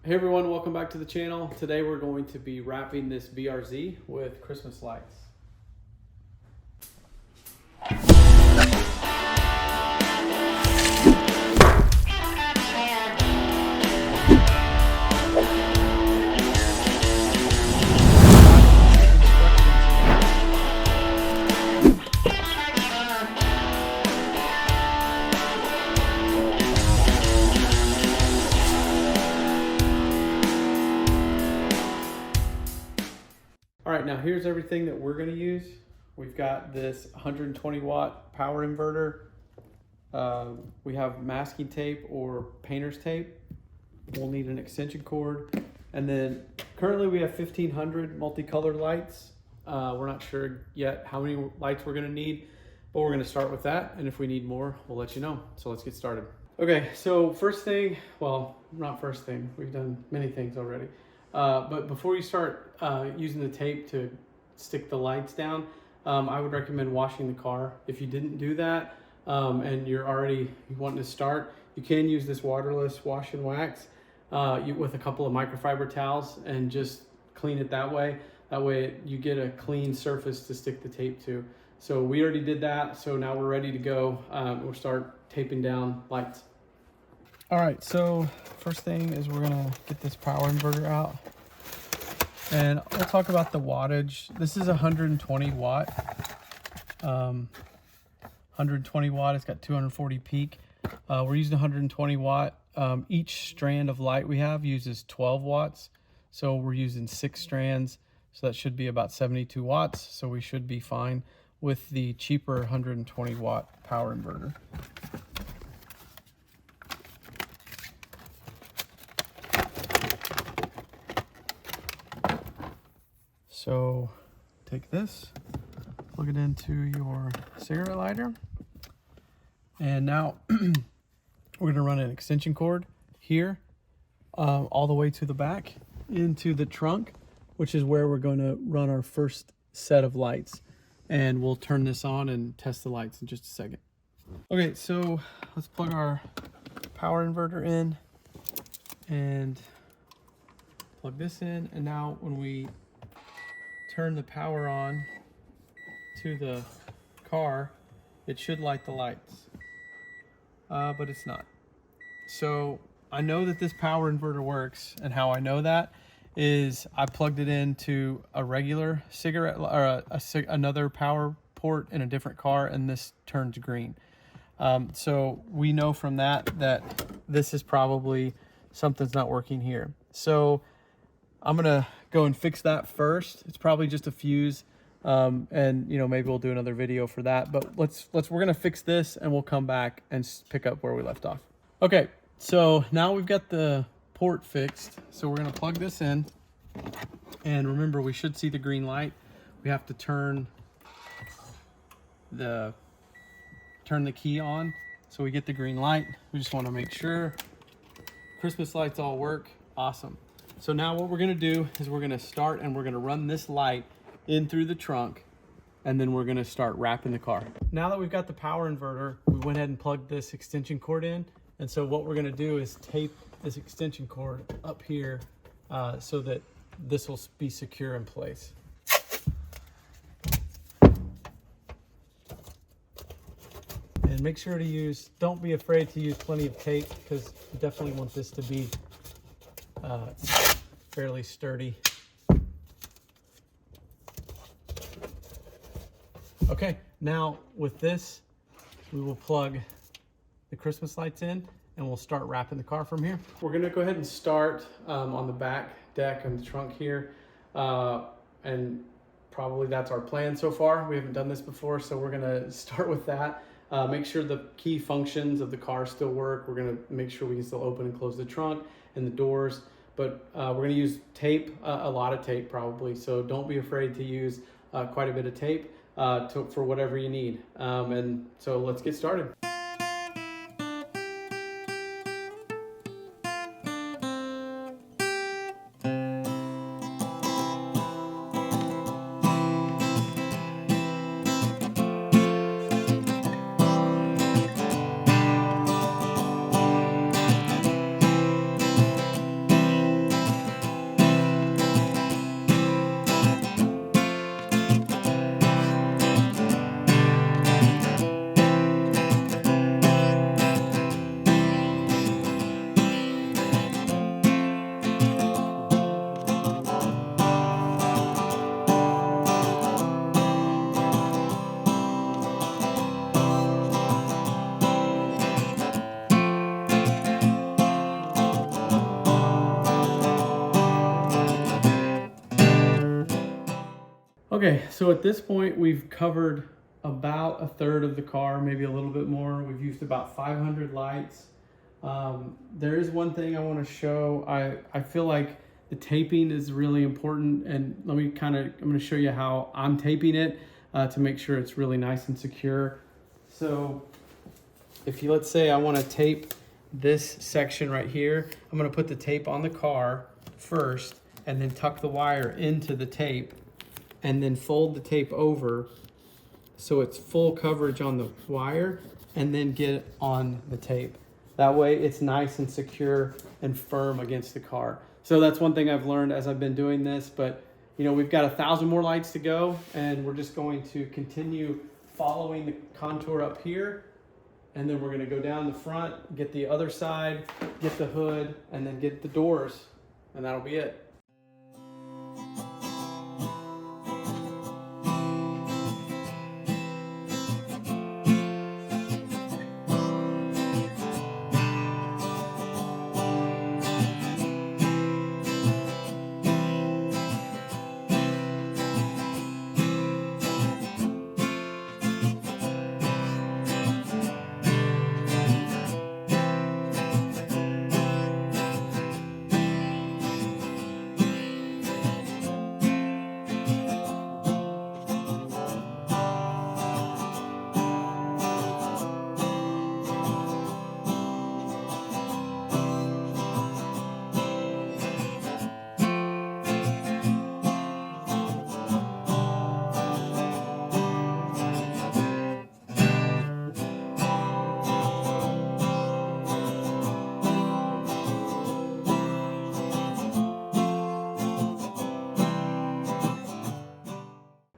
Hey everyone, welcome back to the channel. Today we're going to be wrapping this BRZ with Christmas lights. All right, now here's everything that we're going to use. We've got this 120 watt power inverter. We have masking tape or painter's tape. We'll need an extension cord. And then currently we have 1500 multicolored lights. We're not sure yet how many lights we're going to need, but we're going to start with that. And if we need more, we'll let you know. So let's get started. Okay, so first thing, well, not first thing. We've done many things already. But before you start using the tape to stick the lights down, I would recommend washing the car. If you didn't do that and you're already wanting to start, you can use this waterless wash and wax with a couple of microfiber towels and just clean it that way. That way you get a clean surface to stick the tape to. So we already did that, so now we're ready to go. We'll start taping down lights. All right, so first thing is we're gonna get this power inverter out. And we'll talk about the wattage. This is 120 watt. 120 watt, it's got 240 peak. We're using 120 watt. Each strand of light we have uses 12 watts. So we're using 6 strands. So that should be about 72 watts. So we should be fine with the cheaper 120 watt power inverter. So take this, plug it into your cigarette lighter, and now we're gonna run an extension cord here all the way to the back into the trunk, which is where we're gonna run our first set of lights. And we'll turn this on and test the lights in just a second. Okay, so let's plug our power inverter in and plug this in. And now when we turn the power on to the car, it should light the lights, but it's not. So I know that this power inverter works, and how I know that is I plugged it into a regular cigarette or another power port in a different car, and this turns green. So we know from that this is probably something's not working here. So I'm gonna go and fix that first. It's probably just a fuse, and you know, maybe we'll do another video for that. But we're gonna fix this, and we'll come back and pick up where we left off. Okay, so now we've got the port fixed. So we're gonna plug this in, and remember, we should see the green light. We have to turn the key on so we get the green light. We just want to make sure Christmas lights all work. Awesome. So now what we're gonna do is we're gonna start and we're gonna run this light in through the trunk, and then we're gonna start wrapping the car. Now that we've got the power inverter, we went ahead and plugged this extension cord in. And so what we're gonna do is tape this extension cord up here so that this will be secure in place. And make sure to don't be afraid to use plenty of tape, because you definitely want this to be fairly sturdy. Okay, now with this, we will plug the Christmas lights in and we'll start wrapping the car from here. We're gonna go ahead and start on the back deck and the trunk here. And probably that's our plan so far. We haven't done this before, so we're gonna start with that. Make sure the key functions of the car still work. We're gonna make sure we can still open and close the trunk and the doors. But we're gonna use tape, a lot of tape probably. So don't be afraid to use quite a bit of tape for whatever you need. And so let's get started. Okay, so at this point we've covered about a third of the car, maybe a little bit more. We've used about 500 lights. There is one thing I want to show. I feel like the taping is really important, and I'm going to show you how I'm taping it to make sure it's really nice and secure. So if you, let's say I want to tape this section right here, I'm going to put the tape on the car first and then tuck the wire into the tape and then fold the tape over so it's full coverage on the wire, and then get it on the tape. That way it's nice and secure and firm against the car. So that's one thing I've learned as I've been doing this, but you know, we've got 1,000 more lights to go, and we're just going to continue following the contour up here, and then we're going to go down the front, get the other side, get the hood, and then get the doors, and that'll be it.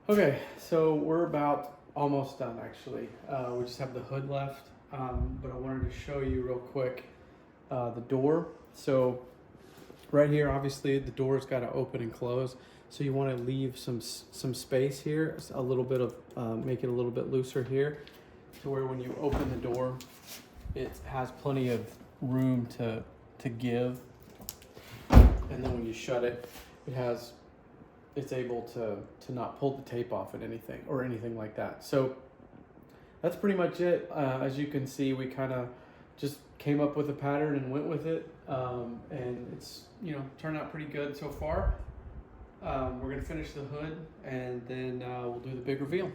Okay, so we're about almost done actually. We just have the hood left, but I wanted to show you real quick the door. So right here, obviously the door's got to open and close. So you want to leave some space here, a little bit of, make it a little bit looser here, to where when you open the door, it has plenty of room to give. And then when you shut it, it's able to not pull the tape off at anything like that. So that's pretty much it. As you can see, we kind of just came up with a pattern and went with it, and it's, you know, turned out pretty good so far. We're gonna finish the hood, and then we'll do the big reveal.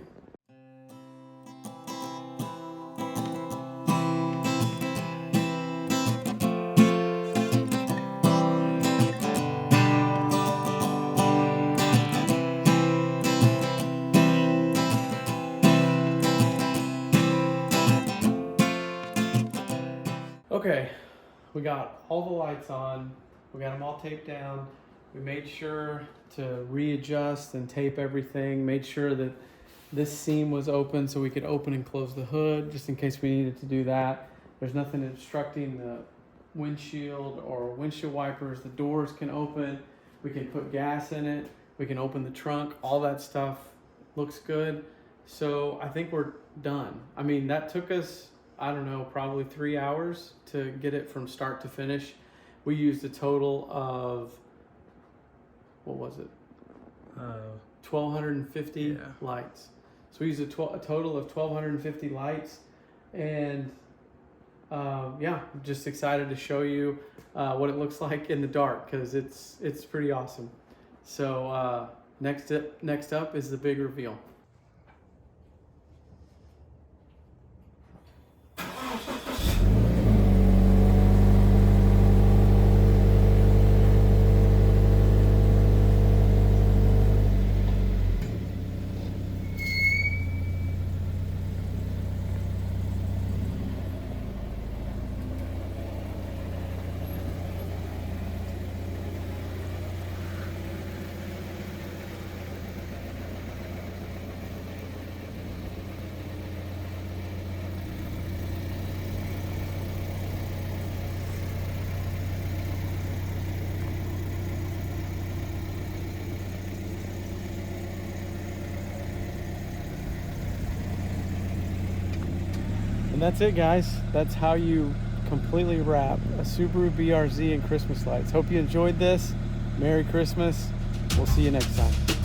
Okay, we got all the lights on, we got them all taped down. We made sure to readjust and tape everything, made sure that this seam was open so we could open and close the hood just in case we needed to do that. There's nothing obstructing the windshield or windshield wipers. The doors can open, we can put gas in it, we can open the trunk, all that stuff looks good. So I think we're done. I mean, that took us, I don't know, probably 3 hours to get it from start to finish. We used a total of, what was it? 1,250 lights. So we used a total of 1,250 lights, and yeah, I'm just excited to show you what it looks like in the dark, because it's pretty awesome. So next up is the big reveal. And that's it, guys. That's how you completely wrap a Subaru BRZ in Christmas lights. Hope you enjoyed this. Merry Christmas. We'll see you next time.